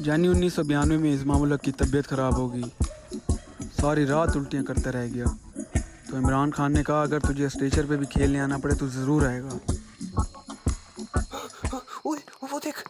जानी 1992 में इस्मामुल्लाह की तबीयत ख़राब होगी, सारी रात उल्टियाँ करता रह गया। तो इमरान खान ने कहा अगर तुझे स्टेचर पे भी खेलने आना पड़े तो ज़रूर आएगा। ओए वो देख।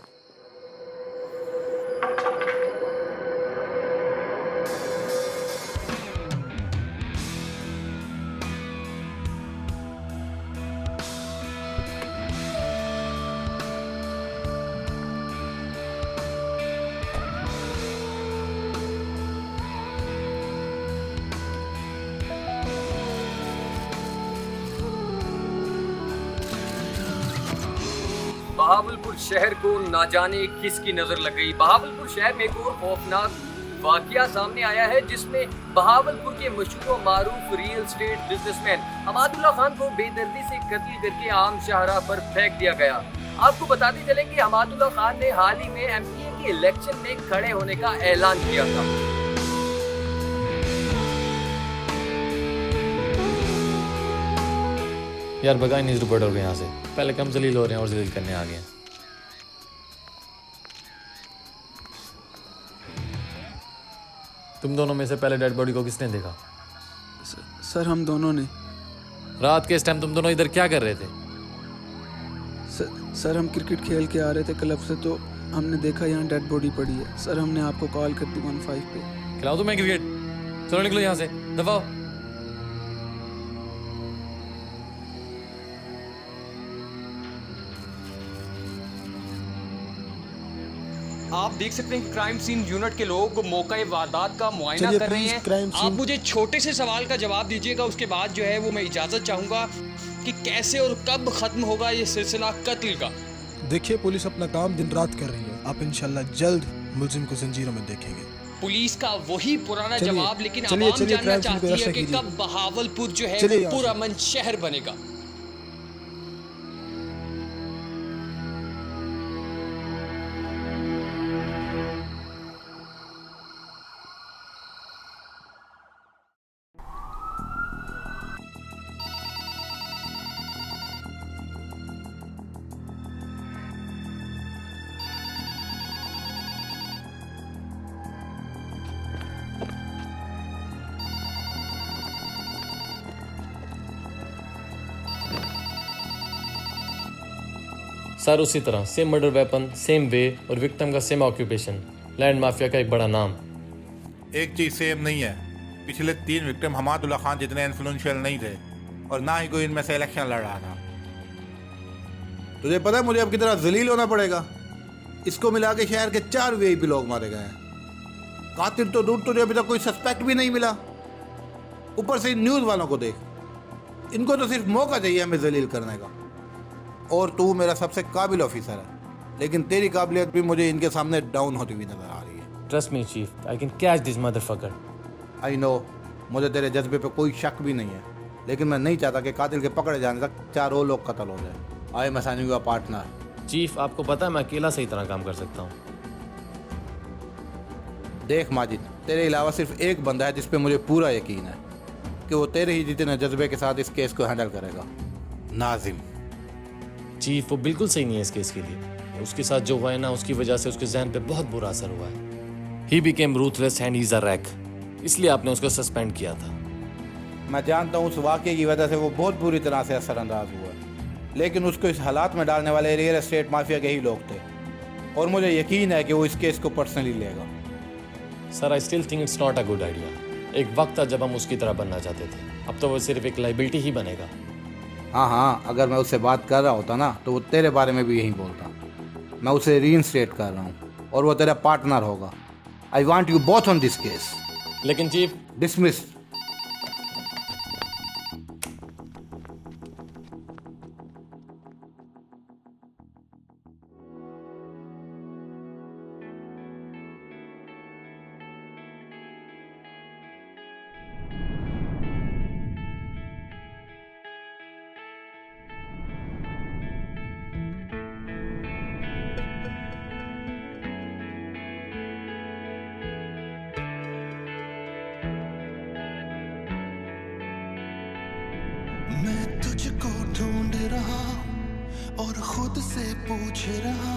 बहावलपुर शहर को ना जाने किसकी नजर लग गई। बहावलपुर शहर में एक और खौफनाक वाकया सामने आया है, जिसमें बहावलपुर के मशहूर मारूफ रियल एस्टेट बिजनेसमैन हमादुल्लाह खान को बेदर्दी से कत्ल करके आम शाहराह पर फेंक दिया गया। आपको बताते चले कि हमादुल्लाह खान ने हाल ही में एमपीए के इलेक्शन में खड़े होने का ऐलान किया था। यार भगा नहीं रिपोर्टर को यहाँ से, पहले कम जलील हो रहे हैं और जलील करने आ गए हैं। तुम दोनों में से पहले डेड बॉडी को किसने देखा? सर हम दोनों ने। रात के इस टाइम तुम दोनों इधर क्या कर रहे थे? सर हम क्रिकेट खेल के आ रहे थे क्लब से, तो हमने देखा यहाँ डेड बॉडी पड़ी है। सर हमने आपको कॉल कर दी 15 पे। खिलाओ तुम्हें क्रिकेट, चलो निकलो यहाँ से, दबाओ। आप देख सकते हैं क्राइम सीन यूनिट के लोग मौका वारदात का मुआयना कर रहे हैं। आप मुझे छोटे से सवाल का जवाब दीजिएगा, उसके बाद जो है वो मैं इजाज़त चाहूँगा कि कैसे और कब ख़त्म होगा ये सिलसिला कत्ल का। देखिए पुलिस अपना काम दिन रात कर रही है, आप इंशाल्लाह जल्द मुलजिम को जंजीरों में देखेंगे। पुलिस का वही पुराना जवाब, लेकिन आवाम जानना चाहती है कि कब बहावलपुर जो है वो पुरअमन शहर बनेगा। सर उसी तरह same murder weapon, same way और विक्टिम का सेम ऑक्यूपेशन, लैंड माफिया का एक बड़ा नाम। एक चीज़ सेम नहीं है, पिछले 3 विक्टिम हमादुल्लाह खान जितने इन्फ्लुएंशियल नहीं थे और ना ही कोई इनमें से इलेक्शन लड़ रहा था। तुझे पता है मुझे अब कितना जलील होना पड़ेगा? इसको मिला के शहर के 4 वीआईपी लोग मारे गए हैं। कातिल तो दूर, तुझे अभी तक कोई सस्पेक्ट भी नहीं मिला। ऊपर से न्यूज़ वालों को देख, इनको तो सिर्फ मौका चाहिए हमें जलील करने का। और तू मेरा सबसे काबिल ऑफिसर है, लेकिन तेरी काबिलियत भी मुझे इनके सामने डाउन होती हुई नजर आ रही है। Trust me chief, I can catch this motherfucker. I know, मुझे तेरे जज्बे पे कोई शक भी नहीं है, लेकिन मैं नहीं चाहता कि कातिल के पकड़े जाने तक 4 और लोग कत्ल हो जाए। I am assigning your partner. Chief आपको पता है मैं अकेला सही तरह काम कर सकता हूँ। देख माजिद, तेरे अलावा सिर्फ एक बंदा है जिस पे मुझे पूरा यकीन है कि वो तेरे ही जितने जज्बे के साथ इस केस को हैंडल करेगा, नाजिम। चीफ वो बिल्कुल सही नहीं है इस केस के लिए। उसके साथ जो हुआ है ना, उसकी वजह से उसके जहन पे बहुत बुरा असर हुआ है। He became ruthless and he is a rack, इसलिए आपने उसको सस्पेंड किया था। मैं जानता हूँ उस वाक़े की वजह से वो बहुत बुरी तरह से असरअंदाज हुआ, लेकिन उसको इस हालात में डालने वाले रियल एस्टेट माफिया के ही लोग थे और मुझे यकीन है कि वो इस केस को पर्सनली लेगा। Sir I still think it's not a good idea. एक वक्त था जब हम उसकी तरह बनना चाहते थे, अब तो वो सिर्फ एक लाइबिलिटी ही बनेगा। हाँ, अगर मैं उससे बात कर रहा होता ना तो वो तेरे बारे में भी यही बोलता। मैं उसे रीइंस्टेट कर रहा हूँ और वो तेरा पार्टनर होगा। I want you both on this case. लेकिन चीफ, डिसमिस। मैं तुझको ढूंढ रहा और खुद से पूछ रहा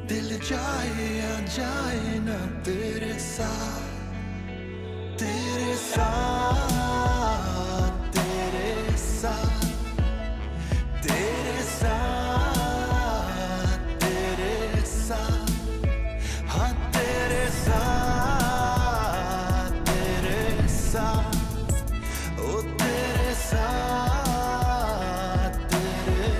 दिल जाए या जाए ना तेरे साथ, तेरे साथ, तेरे साथ, तेरे साथ, तेरे साथ, हाँ तेरे साथ, तेरे साथ, ओ तेरे साथ, तेरे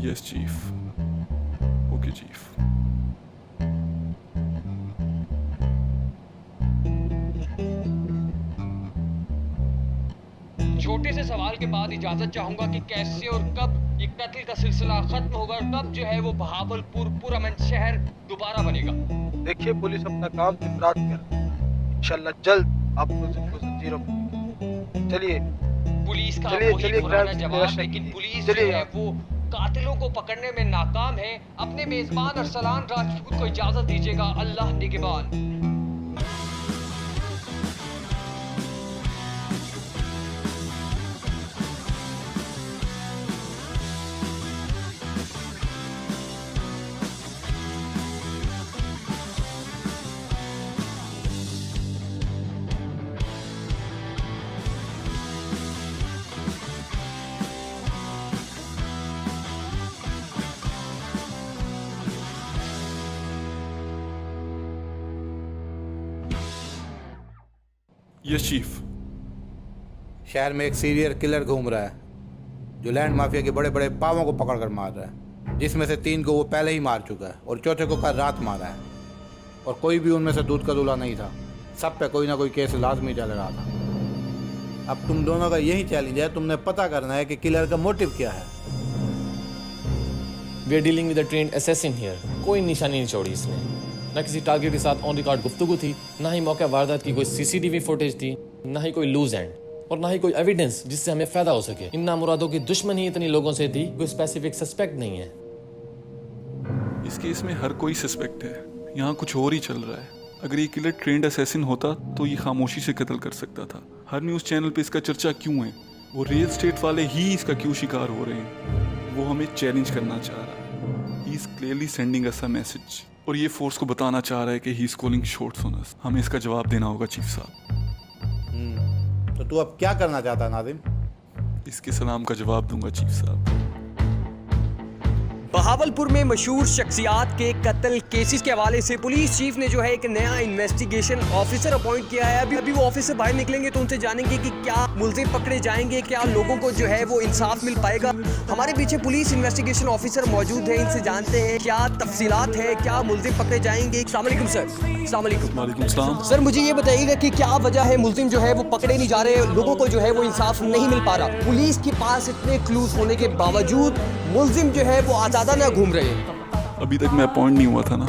Yes, Chief. Okay, Chief. छोटे से सवाल के बाद इजाजत चाहूंगा कि कैसे और कब ये कत्ल का सिलसिला खत्म होगा, कब जो है वो बहावलपुर पुरअमन शहर दोबारा बनेगा। देखिए पुलिस अपना काम दिन रात कर रही है, इंशाल्लाह जल्द आप मुल्जिम को जंजीरों में चलिए पुलिस का चलिए, वही चलिए, पुराना क्राइम जवाब, निराशा लेकिन कीजिए। पुलिस जो चलिए। है वो कातिलों को पकड़ने में नाकाम है। अपने मेजबान अरसलान राजपूत को इजाजत दीजिएगा। अल्लाह निगहबान। Yes, Chief. शहर में एक सीरियल किलर घूम रहा है जो लैंड माफिया के बड़े बड़े पावों को पकड़ कर मार रहा है, जिसमें से 3 को वो पहले ही मार चुका है और चौथे को कल रात मारा है। और कोई भी उनमें से दूध का दूल्हा नहीं था, सब पे कोई ना कोई केस लाजमी चल रहा था। अब तुम दोनों का यही चैलेंज है, तुमने पता करना है कि किलर का मोटिव क्या है। We are dealing with a trained assassin here. कोई निशानी नहीं छोड़ी इसने, ना किसी टारगेट के साथ ऑन रिकॉर्ड गुफ्तगू थी, ना ही मौका वारदात की कोई सीसीटीवी फुटेज थी, ना ही कोई लूज एंड और ना ही कोई एविडेंस जिससे हमें फायदा हो सके। इन नामुरादों की दुश्मनी इतनी लोगों से थी, कोई स्पेसिफिक सस्पेक्ट नहीं है। इस केस में हर कोई सस्पेक्ट है, यहाँ कुछ और ही चल रहा है। अगर ये किलर ट्रेंड असैसिन होता तो ये खामोशी से कत्ल कर सकता था। हर न्यूज़ चैनल पे इसका चर्चा क्यों है? वो रियल स्टेट वाले ही इसका क्यों शिकार हो रहे हैं? वो हमें चैलेंज करना चाह रहा है। He is clearly sending us a message और ये फोर्स को बताना चाह रहा है कि he is calling shots on us. हमें इसका जवाब देना होगा चीफ साहब। तो तू अब क्या करना चाहता है नादिम? इसके सलाम का जवाब दूंगा चीफ साहब। बहावलपुर में मशहूर शख्सियात के कत्ल केसेस के हवाले से पुलिस चीफ ने जो है एक नया इन्वेस्टिगेशन ऑफिसर अपॉइंट किया है। अभी वो ऑफिसर बाहर निकलेंगे तो उनसे जानेंगे कि क्या मुलजिम पकड़े जाएंगे, क्या लोगों को जो है वो इंसाफ मिल पाएगा। हमारे पीछे पुलिस इन्वेस्टिगेशन ऑफिसर मौजूद है, इनसे जानते हैं क्या तफसीलात है, क्या मुलजिम पकड़े जाएंगे। अस्सलाम वालेकुम सर। अस्सलाम वालेकुम। वालेकुम सलाम। सर मुझे ये बताइएगा कि क्या वजह है मुलजिम जो है वो पकड़े नहीं जा रहे, लोगों को जो है वो इंसाफ नहीं मिल पा रहा। पुलिस के पास इतने क्लूज होने के बावजूद मुलजिम जो है वो आज़ादाना घूम रहे हैं। अभी तक मैं अपॉइंट नहीं हुआ था ना।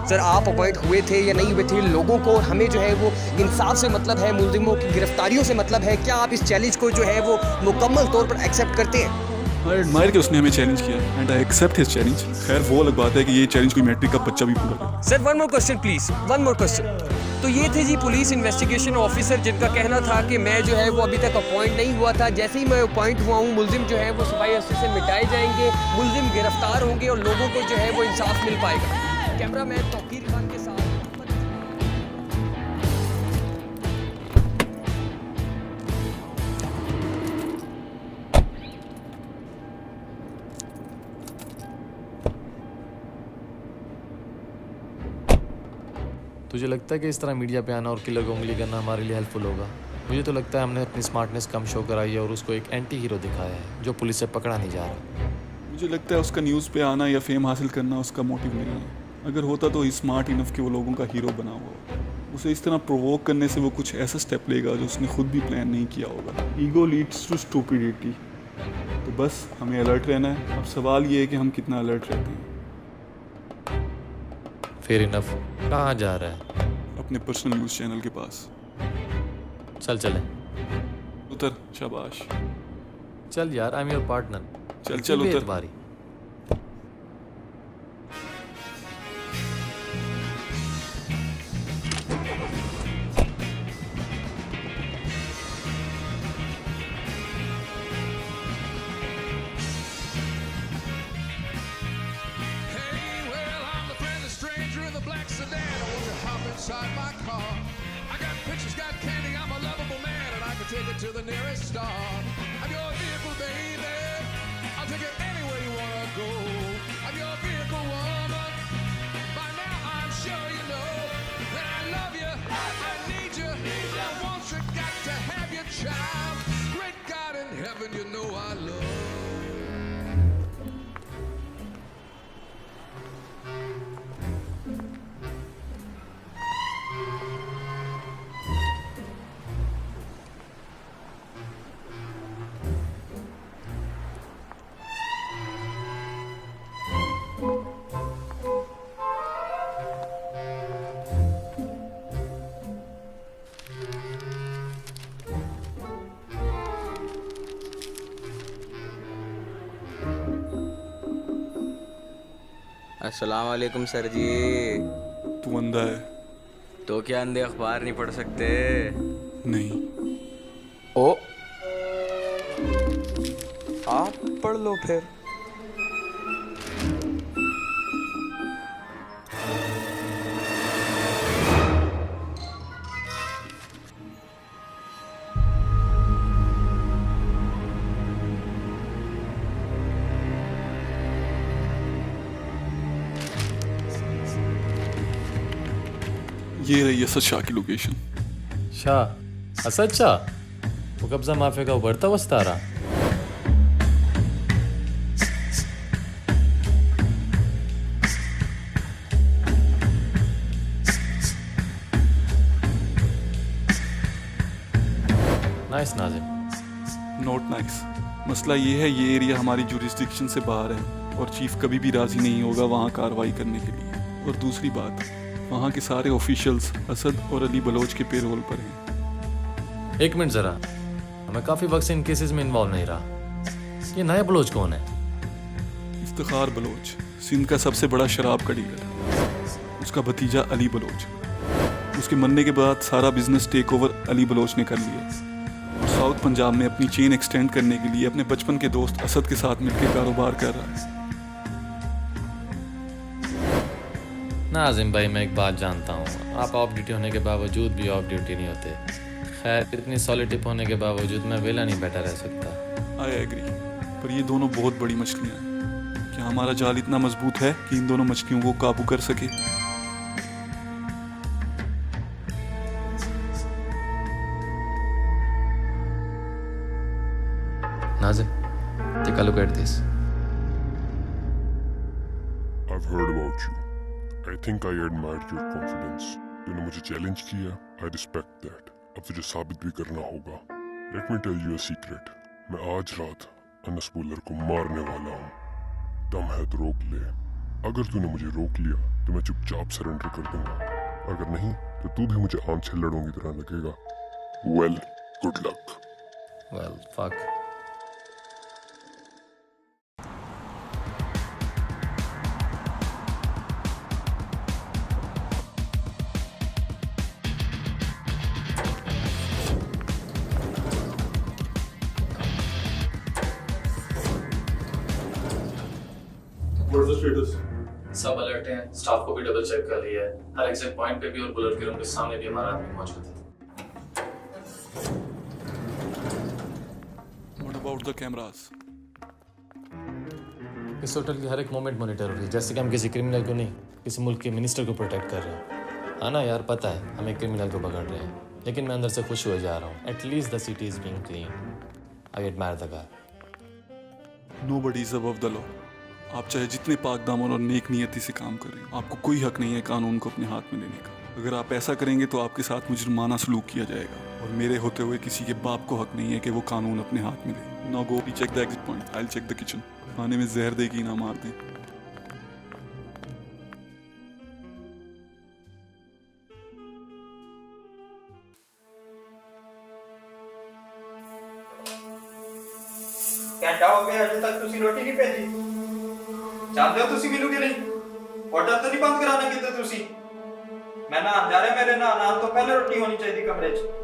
सर आप अपॉइंट हुए थे या नहीं हुए थे, लोगों को हमें जो है वो इंसाफ से मतलब है, मुलजिमों की गिरफ्तारियों से मतलब है। क्या आप इस चैलेंज को जो है वो मुकम्मल तौर पर एक्सेप्ट करते हैं? आई एडमायर कि उसने हमें चैलेंज किया and I accept his challenge. खैर वो अलग बात है कि ये चैलेंज कोई मैट्रिक का बच्चा भी पूरा करे। Sir one more question please, one more question. तो ये थे जी पुलिस इन्वेस्टिगेशन ऑफिसर जिनका कहना था कि मैं जो है वो अभी तक अपॉइंट नहीं हुआ था। जैसे ही मैं अपॉइंट हुआ हूँ मुलजिम जो है वो सिपाही अस्सी से मिटाए जाएंगे, मुलजिम गिरफ्तार होंगे और लोगों को जो है वो इंसाफ मिल पाएगा। कैमरामैन तौकीर खान के साथ। तुझे लगता है कि इस तरह मीडिया पे आना और किलर को उंगली करना हमारे लिए हेल्पफुल होगा? मुझे तो लगता है हमने अपनी स्मार्टनेस कम शो कराई है और उसको एक एंटी हीरो दिखाया है जो पुलिस से पकड़ा नहीं जा रहा। मुझे लगता है उसका न्यूज़ पे आना या फेम हासिल करना उसका मोटिव नहीं है। अगर होता तो स्मार्ट इनफ कि वो लोगों का हीरो बना हुआ। उसे इस तरह प्रोवोक करने से वो कुछ ऐसा स्टेप लेगा जो उसने खुद भी प्लान नहीं किया होगा। Ego leads to stupidity. तो बस हमें अलर्ट रहना है। अब सवाल ये है कि हम कितना अलर्ट रहते हैं। Fair enough. कहाँ जा रहा है? अपने पर्सनल न्यूज़ चैनल के पास। चल चले। उतर। शाबाश। चल यार, आई एम योर पार्टनर। चल चल उतर। बारी। black sedan. Won't you hop inside my car? I got pictures, got candy, I'm a lovable man, and I can take it to the nearest star. I'm your vehicle, baby. I'll take it anywhere you wanna go. I'm your vehicle, woman. By now I'm sure you know that I love you, I need you, I want you, got to have your child. Great God in heaven, you know I love. अस्सलाम वालेकुम sir जी। तू अंधा है? तो क्या अंधे अखबार नहीं पढ़ सकते? नहीं। ओ, आप पढ़ लो फिर। ये रही असद शाह की लोकेशन। शाह? असद शाह? वो कब्जा माफिया का उभरता हुआ सितारा। नाइस नाजिम। Not nice. मसला ये है, ये एरिया हमारी जुरिस्डिक्शन से बाहर है और चीफ कभी भी राजी नहीं होगा वहाँ कार्रवाई करने के लिए। और दूसरी बात, वहाँ के सारे ऑफिशियल्स असद और अली बलोच के पेरोल पर हैं। एक मिनट जरा, मैं काफी वक्त से इन केसेस में इन्वॉल्व नहीं रहा। ये नया बलोच कौन है? इफ्तिखार बलोच, सिंध का सबसे बड़ा शराब का डीलर। उसका भतीजा अली बलोच। उसके मरने के बाद सारा business take over Ali Baloch ने कर लिया और साउथ पंजाब में अपनी चेन एक्सटेंड करने के लिए अपने बचपन के दोस्त असद के साथ मिलकर कारोबार कर रहा है। नाजिम भाई, मैं एक बात जानता हूँ, आप ऑफ ड्यूटी होने के बावजूद भी ऑफ ड्यूटी नहीं होते। खैर, इतनी सॉलिड टिप होने के बावजूद मैं वेला नहीं बैठा रह सकता। आई एग्री, पर ये दोनों बहुत बड़ी मछलियाँ हैं। क्या हमारा जाल इतना मजबूत है कि इन दोनों मछलियों को काबू कर सके? Nazim, take a look at this. I've heard about you. I think I admired your confidence. तूने मुझे चैलेंज किया, I respect that. अब तुझे साबित भी करना होगा। Let me tell you a secret. मैं आज रात अनस बुल्लर को मारने वाला हूँ। दम है तो रोक ले। अगर तूने मुझे रोक लिया तो मैं चुपचाप सरेंडर कर दूंगा। अगर नहीं तो तू भी मुझे आम से लड़ों की तरह लगेगा। Well, good luck. Well, fuck. What's the status? सब अलर्ट हैं, स्टाफ को भी डबल चेक कर लिया है। हर एग्जिट पॉइंट पे भी और बुलेट के रूम के सामने भी हमारा आदमी मौजूद है। What about the cameras? इस होटल की हर एक मोमेंट मॉनिटर हो रही है, जैसे कि हम किसी क्रिमिनल को नहीं, किसी मुल्क के मिनिस्टर को प्रोटेक्ट कर रहे हैं। हाँ ना यार, पता है हम एक क्रिमिनल को पकड़ रहे हैं, लेकिन मैं अंदर से खुश हुए जा रहा हूँ। At least the city is being clean. I admire the guy. Nobody is above the law. आप चाहे जितने पाक दामन और नेक नियति से काम करें, आपको कोई हक नहीं है कानून को अपने हाथ में लेने का। अगर आप ऐसा करेंगे तो आपके साथ मुजरिमाना सलूक किया जाएगा और मेरे होते हुए किसी के बाप को हक नहीं है कि वो कानून अपने हाथ में ले। Now go check the exit point, I will check the kitchen. खाने में जहर दे कि ना मार दे। घंटा हो गया अजे तक तुसी रोटी नहीं भेजी। जानते हो तुसी मिलूगे नहीं? होटल तो नहीं बंद कराना किते तुसी? मैं ना जा रहा, मेरे ना तो पहले रोटी होनी चाहिए कमरे च।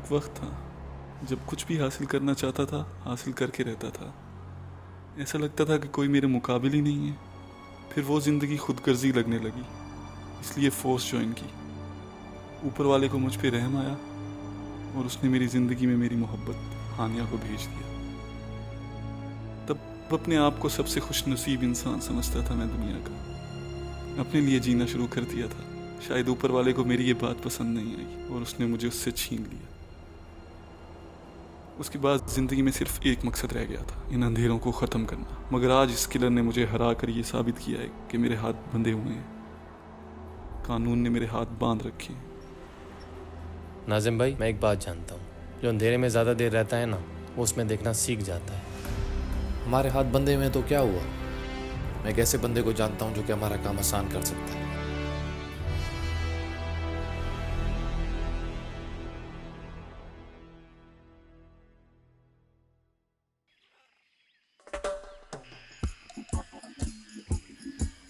एक वक्त था जब कुछ भी हासिल करना चाहता था हासिल करके रहता था। ऐसा लगता था कि कोई मेरे मुकाबिल ही नहीं है। फिर वो ज़िंदगी खुदगर्जी लगने लगी, इसलिए फोर्स ज्वाइन की। ऊपर वाले को मुझ पे रहम आया और उसने मेरी ज़िंदगी में मेरी मोहब्बत हानिया को भेज दिया। तब अपने आप को सबसे खुशनसीब इंसान समझता था मैं दुनिया का। अपने लिए जीना शुरू कर दिया था। शायद ऊपर वाले को मेरी ये बात पसंद नहीं आई और उसने मुझे उससे छीन लिया। उसके बाद ज़िंदगी में सिर्फ एक मकसद रह गया था, इन अंधेरों को ख़त्म करना। मगर आज इस किलर ने मुझे हरा कर ये साबित किया है कि मेरे हाथ बंधे हुए हैं। कानून ने मेरे हाथ बांध रखे हैं। नाजिम भाई, मैं एक बात जानता हूँ, जो अंधेरे में ज़्यादा देर रहता है ना, वो उसमें देखना सीख जाता है। हमारे हाथ बंधे हुए हैं तो क्या हुआ? मैं एक ऐसे बंदे को जानता हूँ जो कि हमारा काम आसान कर सकता है।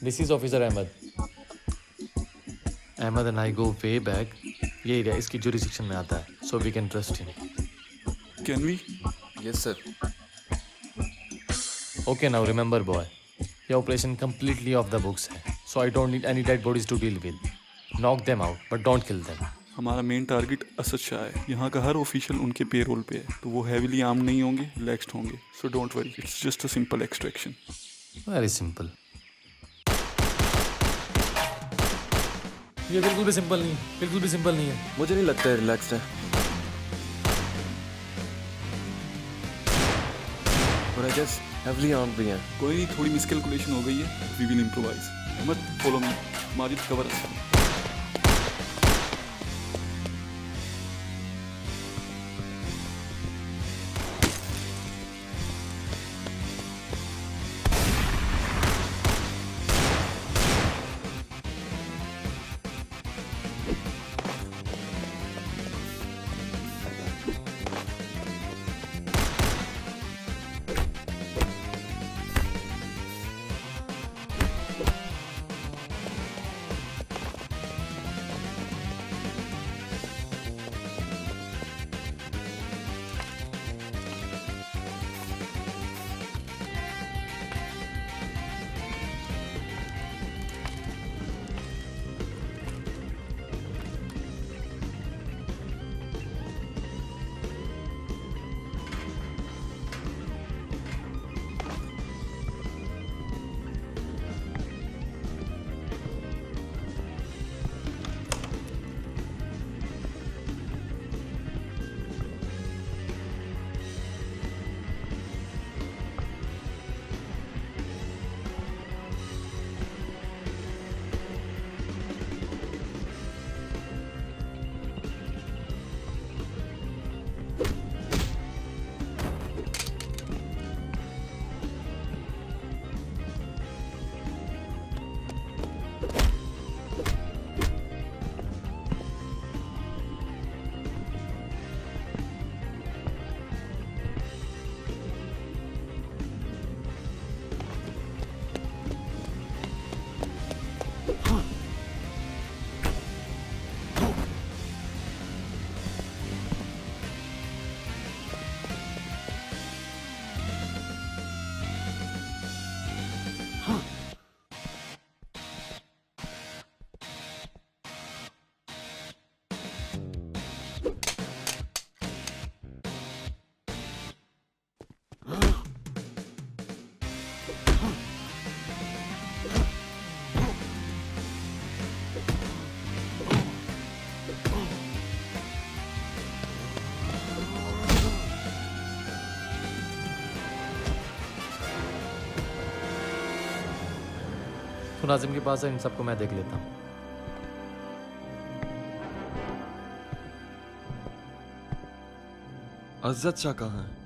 This is Officer Ahmed. Ahmed and I go way back. ये एरिया इसकी jurisdiction में आता है, so we can trust him. Can we? Yes, sir. Okay, now remember, boy, your operation completely off the books है, so I don't need any dead bodies to deal with. Knock them out, but don't kill them. हमारा main target Asad Shah है। यहाँ का हर official उनके payroll पे है, तो वो हैविली आर्म नहीं होंगे, रिलैक्स्ड होंगे। So don't worry, it's just a simple extraction. Very simple. ये बिल्कुल भी सिंपल नहीं, बिल्कुल भी सिंपल नहीं है। मुझे नहीं लगता है रिलैक्स्ड है। और आई गेस हेवली आर्म भी हैं। कोई नहीं, थोड़ी मिसकैलकुलेशन हो गई है। We will improvise. मत follow me, Majid cover us. तो नाजिम के पास है, इन सबको मैं देख लेता हूँ। अज़्ज़त शाह कहाँ है?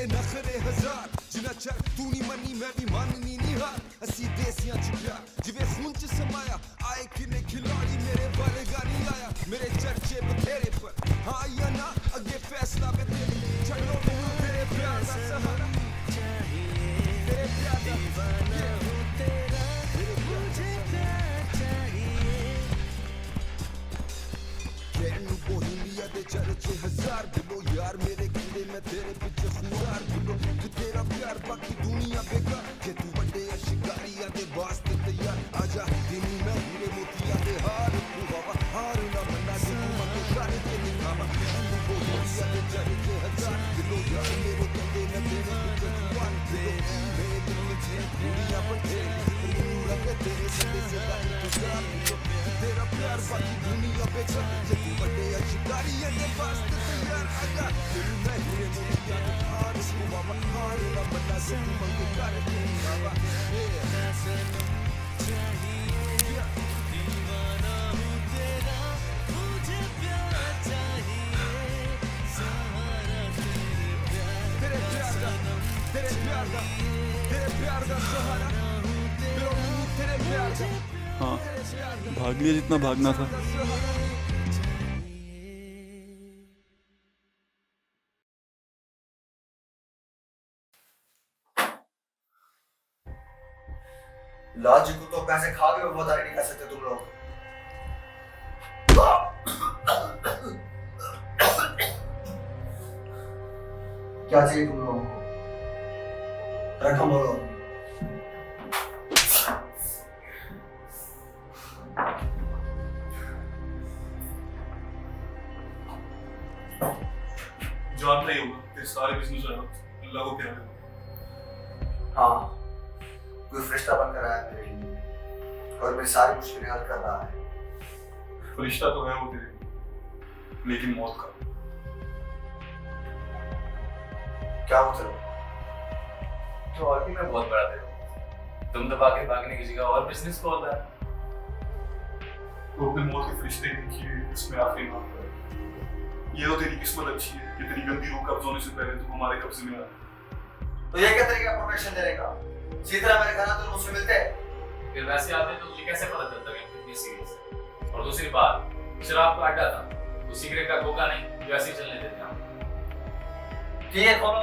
नखरे हजार मैं भी माननी नहीं हार असी देसियां च प्यार जिवे खून च समाया आए किने खिलाड़ी मेरे वर्गा नहीं आया मेरे चर्चे बथेरे पर हाँ या ना अगे फैसला में तेरे छड़ो मैनू तेरे प्यार दा सहारा तेरे प्यार दा दीवाना हूं तेरा मुझे प्यार चाहिए कहनू बोहिमिया दे चर्चे हजार बिलो यार मेरे कीड़े मैं तेरे पीछे खुरार बिलो तू तेरा प्यार बाकी दुनिया बेकार के तू बड़े शिकारिया दे वास्ते तैयार आजा दिनी मैं हीरे मोतिया दे हार तू बाबा हार ना मन्ना जे तू मके कर के दिखावा कहनू बोहिमिया दे चर्चे हजार बिलो यार मेरे कीड़े मैं तेरे पीछे खुरार बिलो मेरे पीछे दुनिया पर तेरे लगे तेरे सदे से का इंतजार बिलो तेरा प्यार बाकी दुनिया बेकार के तू बड़े शिकारिया दे वास्ते तैयार आजा दिनी मैं हीरे मोतिया दे हार तू बाबा हार ना मन्ना जे तू मके कर के दिखावा दीवाना हूं तेरा मुझे प्यार चाहिए सहारा तेरे प्यार दा तेरे प्यार दा सहारा मेरा तेरे प्यार दा हाँ भाग लिया जितना भागना था। लाजी को तो पैसे खा के वफादारी नहीं कर सकते तुम लोग। क्या चाहिए तुम लोगों को? रकम बोलो। जानता ही होगा तेरे सारे बिजनेस अल्लाह को प्यारे। हाँ कोई फरिश्ता बनकर आया मेरे लिए और मेरी सारी मुश्किलें हल कर रहा है। फरिश्ता तो है वो तेरे, लेकिन मौत का। क्या मतलब? तो और भी मैं बहुत बड़ा दे तुम दबा के भागने की जगह और बिजनेस को होता है। तो अपने मौत के फरिश्ते देखिए इसमें आखिरी नाम पर। ये तो तेरी किस्मत अच्छी है कि तेरी गंदी रूह कब्ज होने से पहले तू हमारे कब्जे में आ। तो ये क्या तरीका प्रोटेक्शन देने का? सीधी तरह मेरे घर तो मुझसे मिलते हैं। फिर वैसे आते तो मुझे कैसे पता चलता कि कितनी सीरियस है? और दूसरी बात, शराब का अड्डा था, तो सिगरेट का कोका नहीं, जो ऐसे ही चलने देते हम। ठीक है फॉलो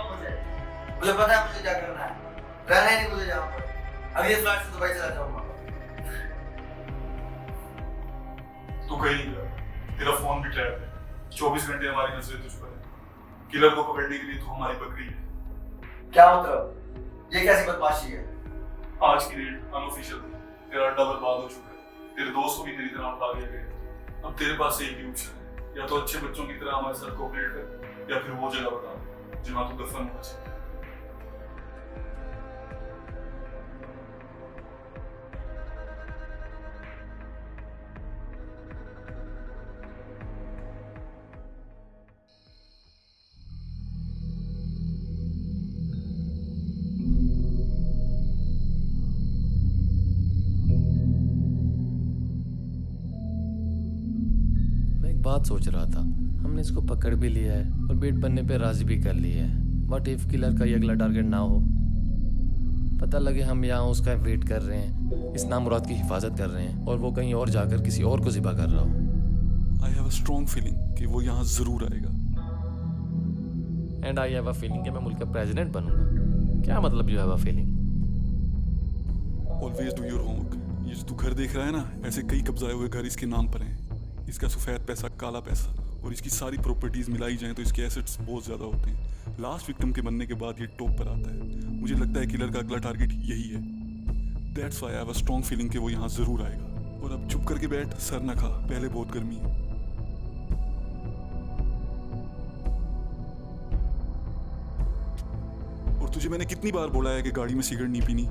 मुझे पता है मुझे क्या करना है। रहना ही नहीं मुझे यहाँ पर। अभी इस फ्लैट से दुबई चला जाऊंगा। तू कहीं नहीं जा, तेरा फोन भी ट्रैप है। 24 घंटे हमारी नजरें तुझ पर है। किलर को पकड़ने के लिए तू हमारी बकरी है। क्या मतलब? ये कैसी बदमाशी है? आज की रेड अनऑफिशियल थी। तेरा अड्डा बर्बाद हो चुका है। तेरे दोस्त को भी तेरी तरह उठा लिया गया। अब तेरे पास एक ही ऑप्शन है, या तो अच्छे बच्चों की तरह हमारे साथ कोऑपरेट कर, या फिर वो जगह बता जहाँ तू दफन होना चाहिए। बात सोच रहा था, हमने इसको पकड़ भी लिया है और बेट बनने पे राजी भी कर लिया है। व्हाट इफ किलर का ये अगला टारगेट ना हो? पता लगे हम यहाँ उसका वेट कर रहे हैं, इस नामुराद की हिफाजत कर रहे हैं और वो कहीं और जाकर किसी और को ज़िबा कर रहा हो। I have a strong feeling कि वो यहाँ जरूर आएगा। And I have a feeling कि मैं मुल्क का प्रेसिडेंट बनूंगा। क्या मतलब you have a feeling? Always do your homework। ये जो तू घर देख रहा है ना, ऐसे कई कब्जाए हुए घर इसके नाम पर हैं। इसका सफ़ेद पैसा, काला पैसा और इसकी सारी प्रॉपर्टीज मिलाई जाएं तो इसके एसेट्स बहुत ज़्यादा होते हैं। लास्ट विक्टिम के बनने के बाद ये टॉप पर आता है। मुझे लगता है किलर का अगला टारगेट यही है। That's why I have a strong feeling कि वो यहाँ ज़रूर आएगा। और अब चुप करके बैठ, सर न खा, पहले बहुत गर्मी है। और तुझे मैंने कितनी बार बोला है कि गाड़ी में सिगरेट नहीं पीनी?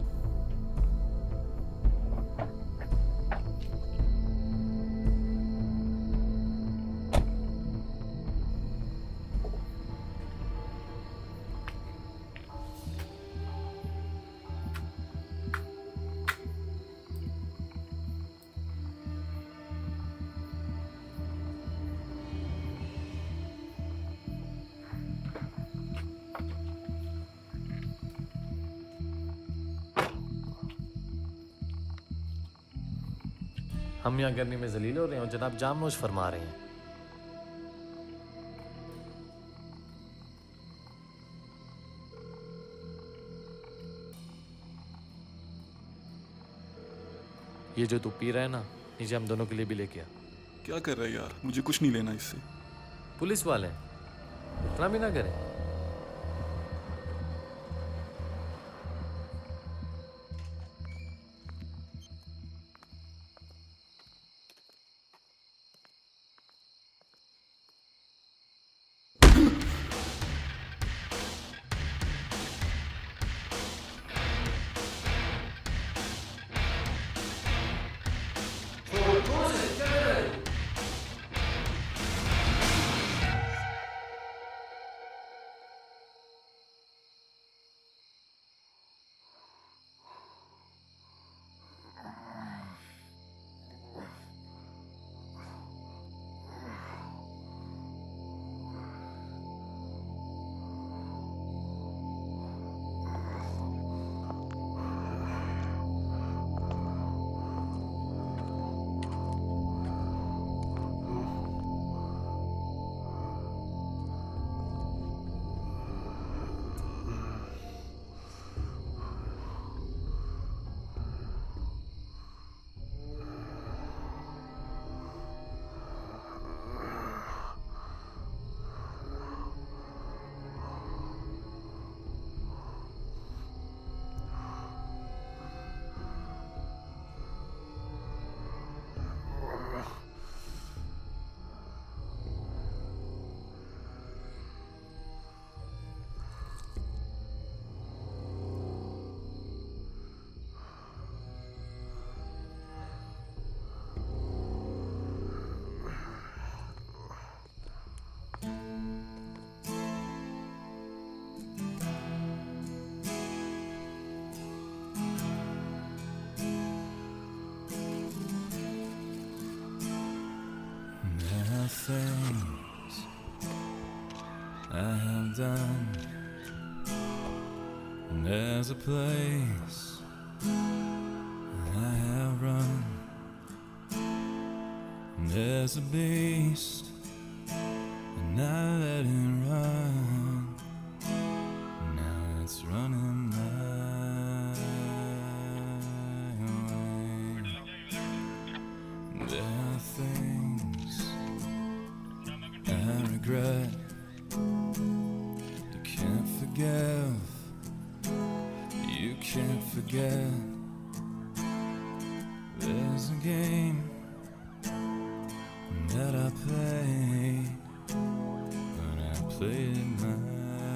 हम यहाँ गर्मी में जलील हो रहे हैं और जनाब जामनोश फरमा रहे हैं। ये जो तू पी रहा है ना, नीचे हम दोनों के लिए भी लेके आ। क्या कर रहा है यार, मुझे कुछ नहीं लेना इससे। पुलिस वाले हैं, इतना भी ना करें। Things I have done, and there's a place I have run, and there's a beast, and I let it run. Now it's running my way. There are things I regret, you can't forgive, you can't forget. There's a game that I play, but I played it my way.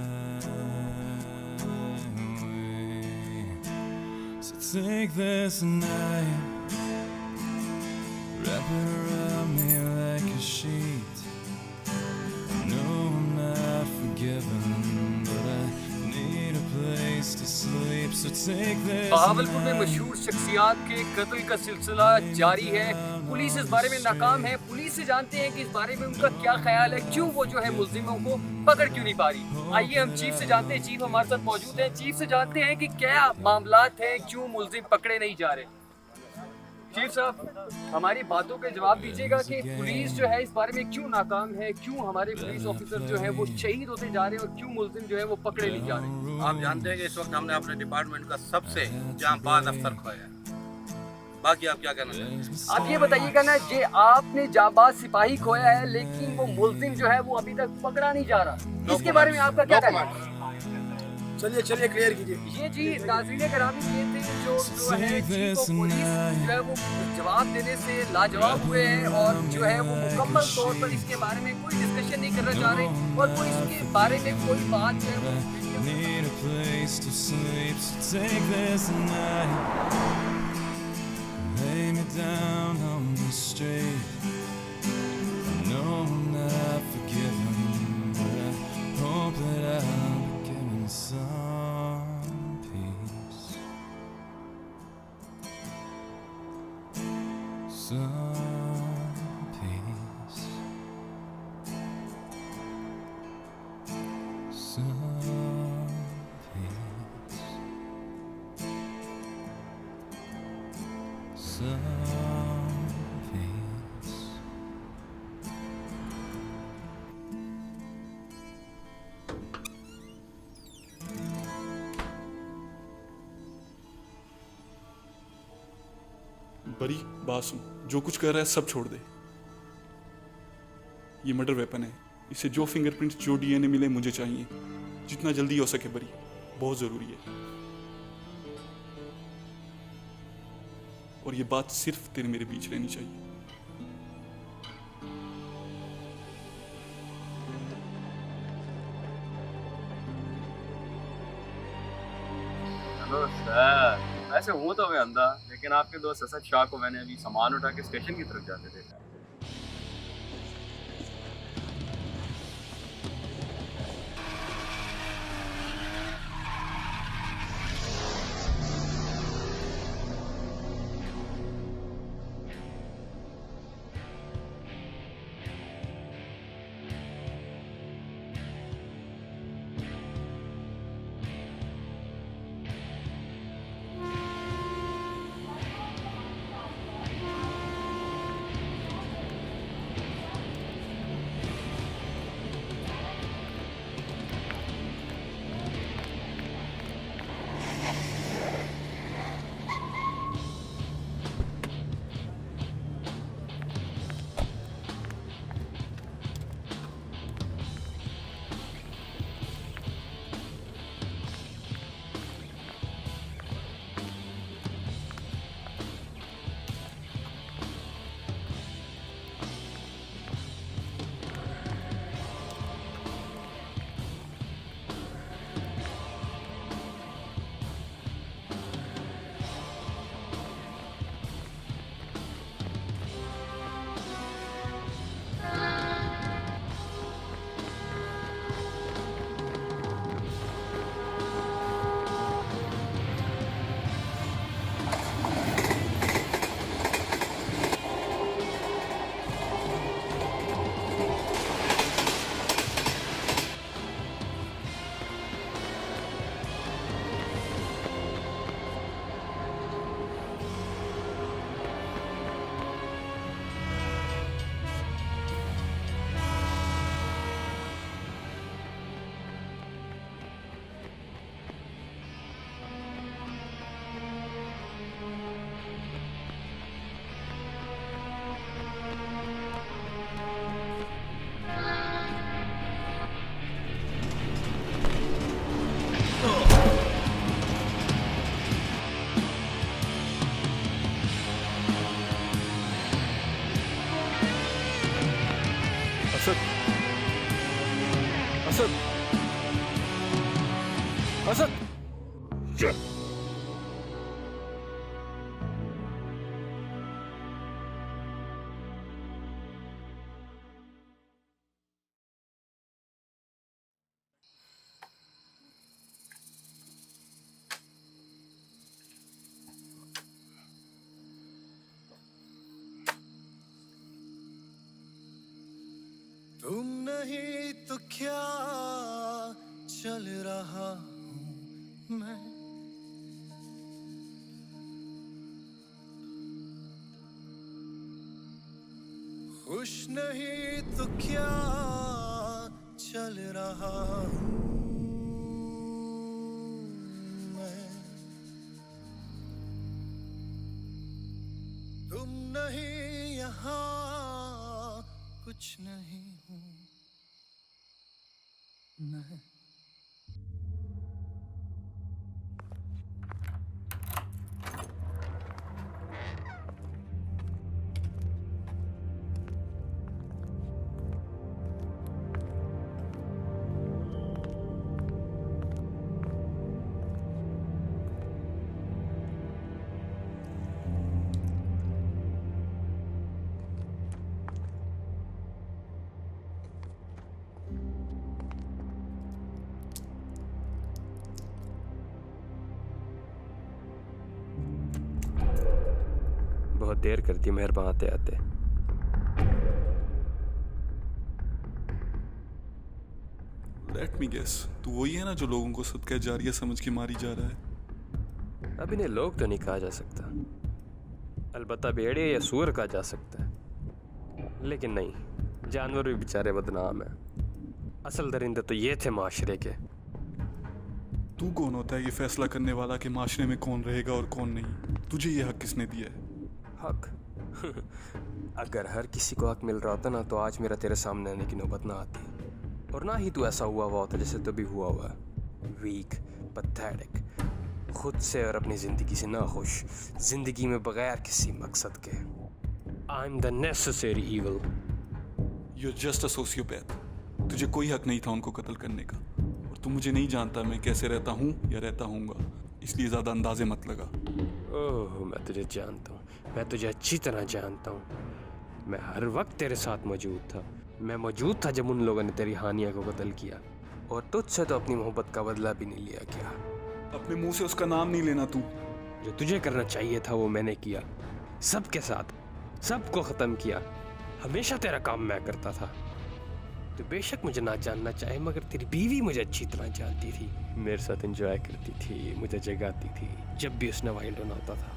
So take this night, wrap it around me like a sheet. Bahawalpur में मशहूर शख्सियात के कत्ल का सिलसिला जारी है। Police इस बारे में नाकाम है। पुलिस से जानते हैं कि इस बारे में उनका क्या ख्याल है, क्यों वो जो है मुल्जिमों को पकड़ क्यों नहीं पा रही। आइए हम चीफ से जानते हैं। चीफ हमारे साथ मौजूद हैं। चीफ से जानते हैं कि क्या मामलात हैं, क्यों मुल्जिम पकड़े नहीं जा रहे। चीफ साहब, हमारी बातों के जवाब दीजिएगा कि पुलिस जो है इस बारे में क्यों नाकाम है, क्यों हमारे पुलिस ऑफिसर जो है वो शहीद होते जा रहे हैं और क्यों मुल्जिम जो है वो पकड़े नहीं जा रहे। आप जानते हैं कि इस वक्त हमने अपने डिपार्टमेंट का सबसे जांबाज अफसर खोया है। बाकी आप क्या कहना चाहते हैं? आप ये बताइएगा ना, ये आपने जांबाज सिपाही खोया है लेकिन वो मुल्जिम जो है वो अभी तक पकड़ा नहीं जा रहा, इसके बारे में आपका क्या कहना है? चलिए क्लियर कीजिए। ये जी नाज़रीन करामी ये थे जो है चीफ ऑफ पुलिस जो है वो जवाब देने से लाजवाब हुए हैं और जो है वो मुकम्मल तौर पर इसके बारे में कोई डिस्कशन नहीं करना चाह रहे और कोई इसके बारे में कोई बात जो है some peace, some peace, some peace, some परी बात सुन, जो कुछ कर रहा है सब छोड़ दे। ये मर्डर वेपन है, इससे जो फिंगरप्रिंट्स जो डीएनए मिले मुझे चाहिए, जितना जल्दी हो सके परी, बहुत जरूरी है। और ये बात सिर्फ तेरे मेरे बीच रहनी चाहिए। हेलो सर, वैसे हूँ तो मैं अंधा, लेकिन आपके दोस्त असद शाह को मैंने अभी सामान उठा के स्टेशन की तरफ जाते देखा। असद, असद, क्या? तुम नहीं तो क्या चल रहा हूं मैं, खुश नहीं तो क्या चल रहा हूं मैं, तुम नहीं यहाँ कुछ नहीं हूं मैं। बहुत देर करती मेहरबान आते आते। लेट मी गेस, तू वही है ना जो लोगों को सदका जारिया समझ के मारी जा रहा है? अब इन्हें लोग तो नहीं कहा जा सकता, अलबत्ता भेड़िया या सूअर कहा जा सकता है, लेकिन नहीं, जानवर भी बेचारे बदनाम हैं। असल दरिंदे तो ये थे माशरे के। तू कौन होता है ये फैसला करने वाला कि माशरे में कौन रहेगा और कौन नहीं? तुझे ये हक किसने दिया है? हक अगर हर किसी को हक मिल रहा होता ना तो आज मेरा तेरे सामने आने की नौबत ना आती, और ना ही तू ऐसा हुआ होता जैसे तो भी हुआ हुआ। वीक, पैथेटिक, खुद से और अपनी जिंदगी से ना खुश, जिंदगी में बगैर किसी मकसद के। I am the necessary evil. You're just a sociopath. तुझे कोई हक नहीं था उनको कत्ल करने का, और तू मुझे नहीं जानता मैं कैसे रहता हूँ या रहता हूँगा, इसलिए ज़्यादा अंदाजे मत लगा। ओह, मैं तुझे जानता हूँ, मैं तुझे अच्छी तरह जानता हूँ। मैं हर वक्त तेरे साथ मौजूद था। मैं मौजूद था जब उन लोगों ने तेरी हानिया को कत्ल किया, और तुझसे तो अपनी मोहब्बत का बदला भी नहीं लिया क्या? अपने मुंह से उसका नाम नहीं लेना तू। जो तुझे करना चाहिए था वो मैंने किया, सबके साथ, सबको ख़त्म किया। हमेशा तेरा काम मैं करता था। तो बेशक मुझे ना जानना चाहे, मगर तेरी बीवी मुझे अच्छी तरह जानती थी, मेरे साथ एंजॉय करती थी, मुझे जगाती थी जब भी उसने वाइल्ड होना होता था।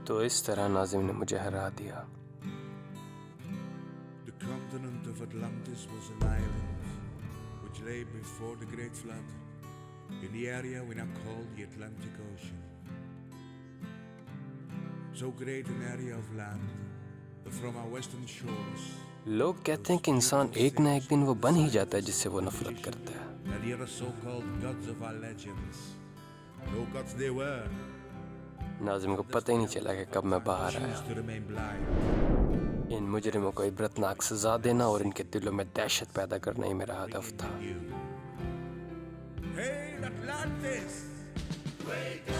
तो इस तरह नाजिम ने मुझे हरा दिया। The continent of Atlantis was an island which lay before the Great Flood in the area we now call the Atlantic Ocean. So great an area of land that from our western shores लोग कहते हैं कि इंसान एक ना एक दिन वो बन ही जाता है जिससे वो नफरत करता है। and the other so-called gods of our legends, no gods they were, Nazim को पता ही नहीं चला कि कब मैं बाहर आया। choose to remain blind. इन मुजरिमों को इबरतनाक सजा देना और इनके दिलों में दहशत पैदा करना ही मेरा हदफ था। Hail Atlantis! Wake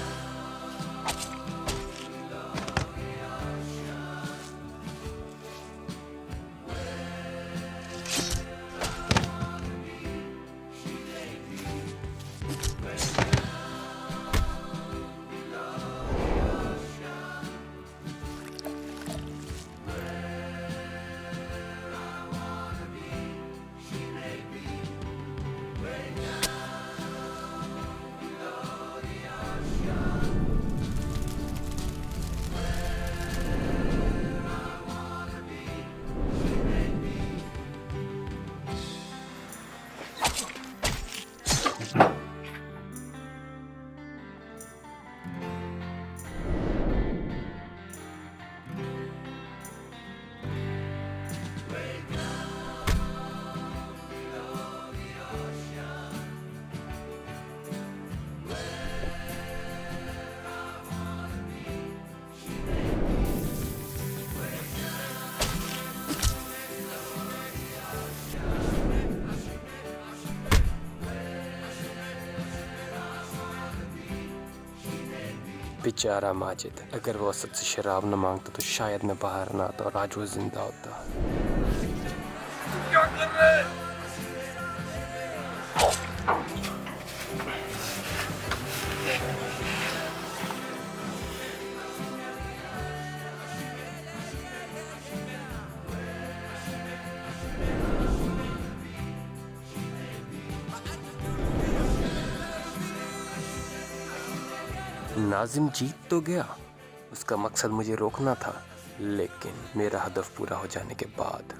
बेचारा माजिद, अगर वो असद से शराब न मांगता तो शायद मैं बाहर ना आता और आज वो जिंदा होता। क्या कर रहे हैं? नाजिम जीत तो गया, उसका मकसद मुझे रोकना था, लेकिन मेरा हदफ पूरा हो जाने के बाद